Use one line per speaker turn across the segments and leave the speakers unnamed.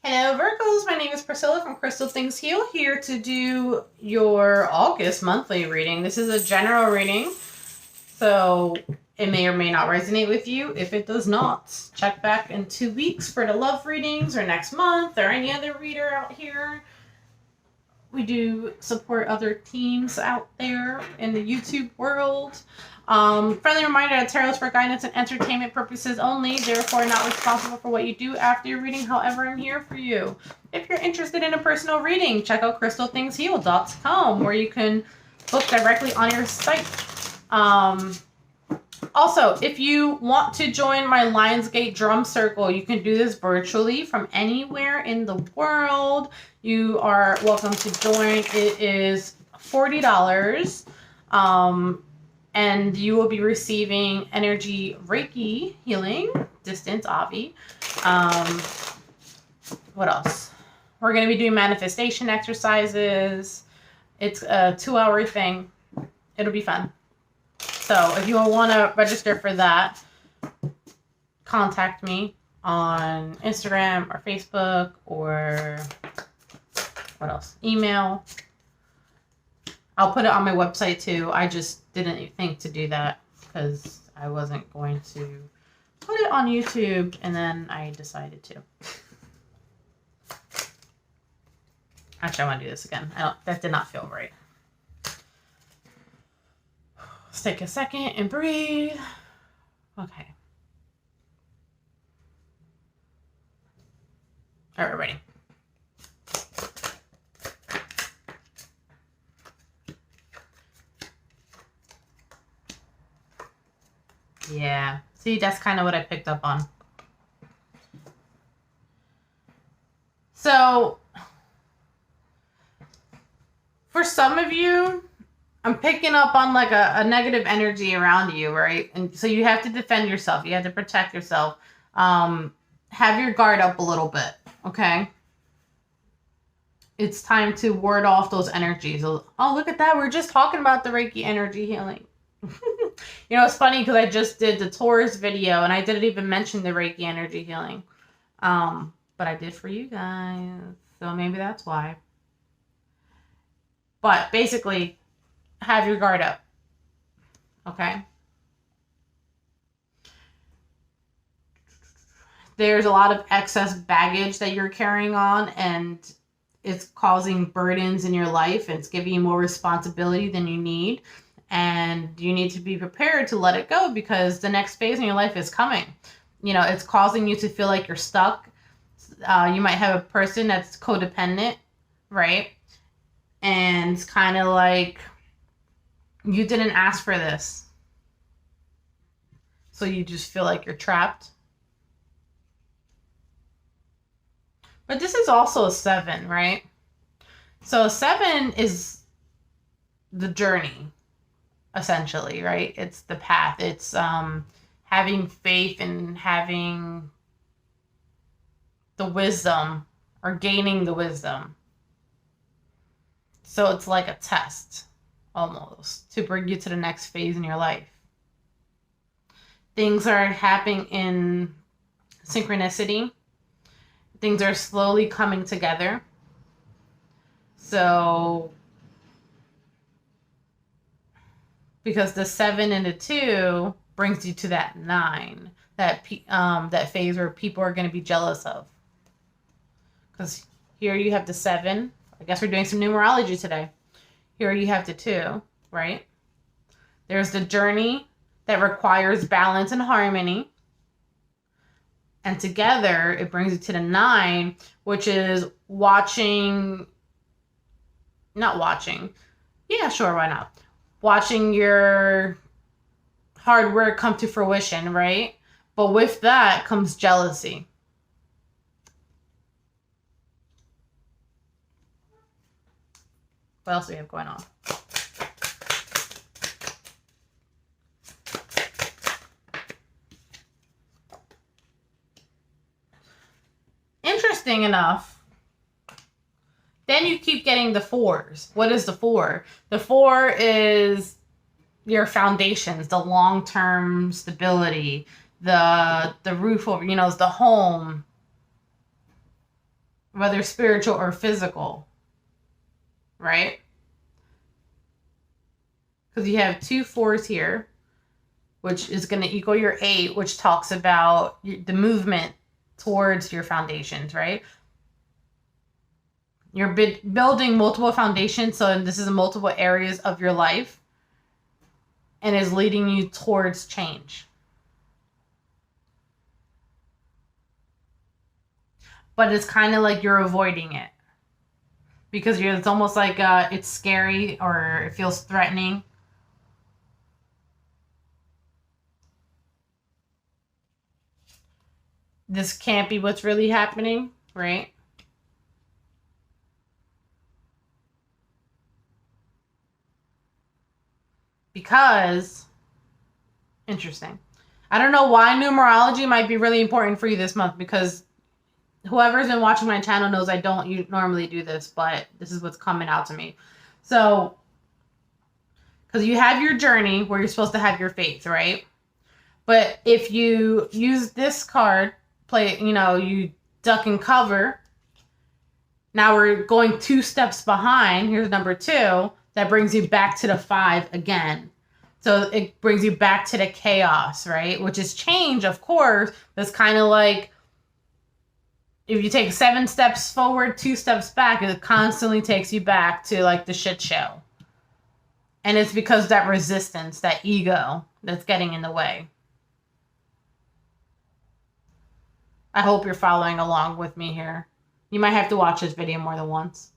Hello Virgos, my name is Priscilla from Crystalthingsheal, here to do your August monthly reading. This is a general reading, so it may or may not resonate with you. If it does not, check back in 2 weeks for the love readings or next month or any other reader out here. We do support other teams out there in the YouTube world. Friendly reminder that tarot is for guidance and entertainment purposes only, therefore not responsible for what you do after your reading. However, I'm here for you. If you're interested in a personal reading, check out crystalthingsheal.com, where you can book directly on your site. Also, if you want to join my Lionsgate drum circle, you can do this virtually from anywhere in the world. You are welcome to join. It is $40. And you will be receiving energy Reiki healing, distance, Avi. What else? We're going to be doing manifestation exercises. It's a 2-hour thing. It'll be fun. So if you want to register for that, contact me on Instagram or Facebook or what else? Email. I'll put it on my website too. I just didn't think to do that because I wasn't going to put it on YouTube, and then I decided to. Actually, I want to do this again. That did not feel right. Let's take a second and breathe. Okay. All right, we're ready. Yeah, see, that's kind of what I picked up on. So, for some of you, I'm picking up on like a negative energy around you, right? And so you have to defend yourself. You have to protect yourself. Have your guard up a little bit, okay? It's time to ward off those energies. Oh, look at that. We're just talking about the Reiki energy healing. You know, it's funny because I just did the Taurus video and I didn't even mention the Reiki energy healing. But I did for you guys. So maybe that's why. But basically, have your guard up. Okay? There's a lot of excess baggage that you're carrying on, and it's causing burdens in your life, and it's giving you more responsibility than you need. And you need to be prepared to let it go because the next phase in your life is coming. You know, it's causing you to feel like you're stuck. You might have a person that's codependent, right? And it's kind of like you didn't ask for this. So you just feel like you're trapped. But this is also a 7, right? So 7 is the journey. Essentially, right? It's the path. It's having faith and having the wisdom or gaining the wisdom. So it's like a test almost to bring you to the next phase in your life. Things are happening in synchronicity. Things are slowly coming together. So because the 7 and the 2 brings you to that 9, that phase where people are going to be jealous of. Because here you have the 7. I guess we're doing some numerology today. Here you have the 2, right? There's the journey that requires balance and harmony. And together, it brings you to the 9, which is watching. Not watching. Yeah, sure, why not? Watching your hard work come to fruition, right? But with that comes jealousy. What else do we have going on? Interesting enough, then you keep getting the 4s. What is the 4? The 4 is your foundations, the long-term stability, the roof over, the home, whether spiritual or physical, right? Because you have 2 4s here, which is going to equal your 8, which talks about the movement towards your foundations, right? You're building multiple foundations, so this is multiple areas of your life, and is leading you towards change. But it's kind of like you're avoiding it. Because it's almost like it's scary or it feels threatening. This can't be what's really happening, right? Because, interesting. I don't know why numerology might be really important for you this month, because whoever's been watching my channel knows I don't normally do this, but this is what's coming out to me. So, because you have your journey where you're supposed to have your faith, right? But if you use this card, you duck and cover. Now we're going 2 steps behind. Here's number 2. That brings you back to the 5 again. So it brings you back to the chaos, right? Which is change, of course. That's kind of like if you take 7 steps forward, 2 steps back, it constantly takes you back to like the shit show. And it's because that resistance, that ego, that's getting in the way. I hope you're following along with me here. You might have to watch this video more than once.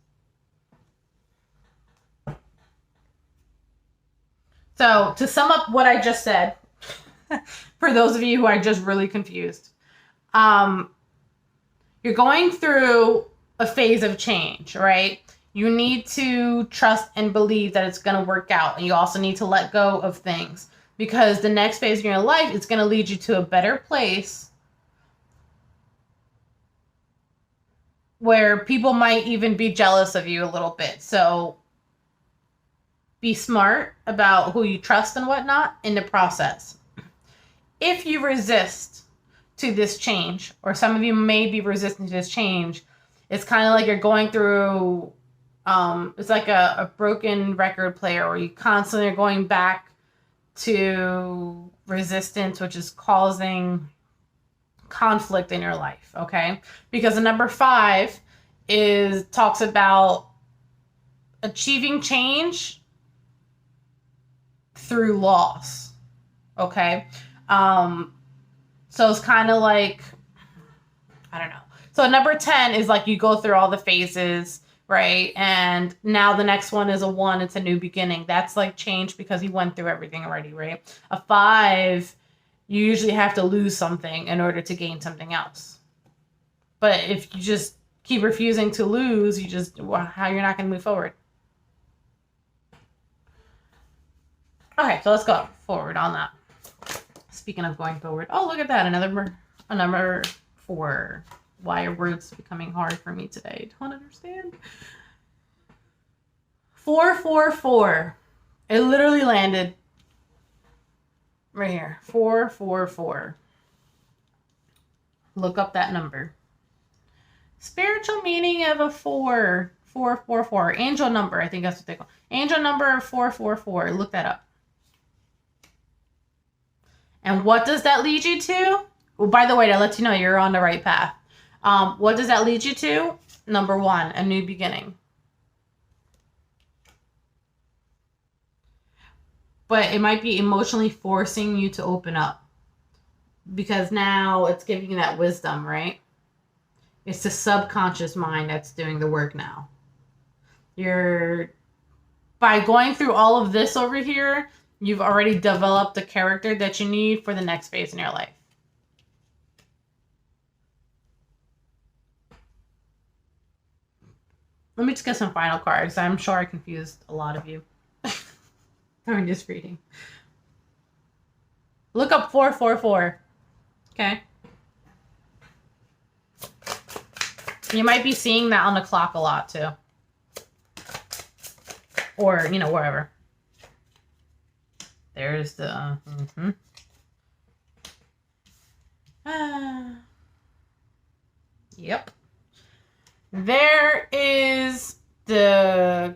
So, to sum up what I just said, for those of you who are just really confused, you're going through a phase of change, right? You need to trust and believe that it's going to work out. And you also need to let go of things, because the next phase of your life is going to lead you to a better place where people might even be jealous of you a little bit. So be smart about who you trust and whatnot in the process. If you resist to this change, or some of you may be resistant to this change, it's kind of like you're going through, it's like a broken record player where you constantly are going back to resistance, which is causing conflict in your life, okay? Because the number 5 talks about achieving change through loss, okay? So it's kind of like, I don't know. So number 10 is like you go through all the phases, right? And now the next one is a 1. It's a new beginning. That's like change because you went through everything already, right? A 5, you usually have to lose something in order to gain something else. But if you just keep refusing to lose, how you're not going to move forward. Okay, so let's go forward on that. Speaking of going forward, oh, look at that, a number 4. Why are words becoming hard for me today? Don't understand. 444. It literally landed right here. 444. Look up that number. Spiritual meaning of a 4. 444. Angel number, I think that's what they call it. Angel number 444. Look that up. And what does that lead you to? Well, by the way, to let you know you're on the right path. What does that lead you to? Number 1, a new beginning. But it might be emotionally forcing you to open up, because now it's giving you that wisdom, right? It's the subconscious mind that's doing the work now. By going through all of this over here, you've already developed the character that you need for the next phase in your life. Let me just get some final cards. I'm sure I confused a lot of you during this reading. Look up 444. Okay? You might be seeing that on the clock a lot too. Or, wherever. There's the... Yep. There is the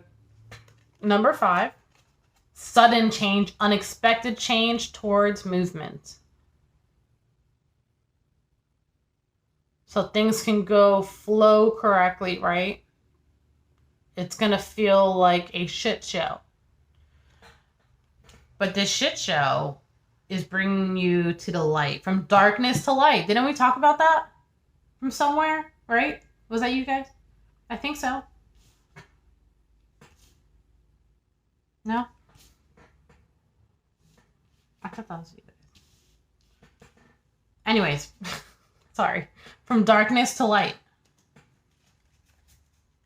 number 5. Sudden change, unexpected change towards movement. So things can flow correctly, right? It's going to feel like a shit show. But this shit show is bringing you to the light. From darkness to light. Didn't we talk about that? From somewhere, right? Was that you guys? I think so. No? I thought that was you guys. Anyways. Sorry. From darkness to light.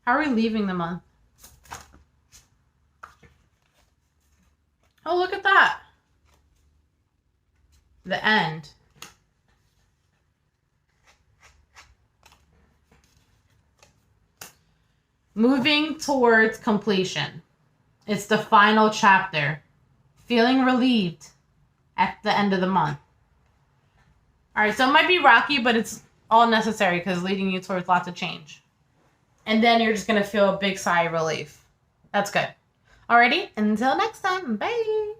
How are we leaving the month? Oh, look at that. The end. Moving towards completion. It's the final chapter. Feeling relieved at the end of the month. All right, so it might be rocky, but it's all necessary because it's leading you towards lots of change. And then you're just going to feel a big sigh of relief. That's good. Alrighty, until next time. Bye.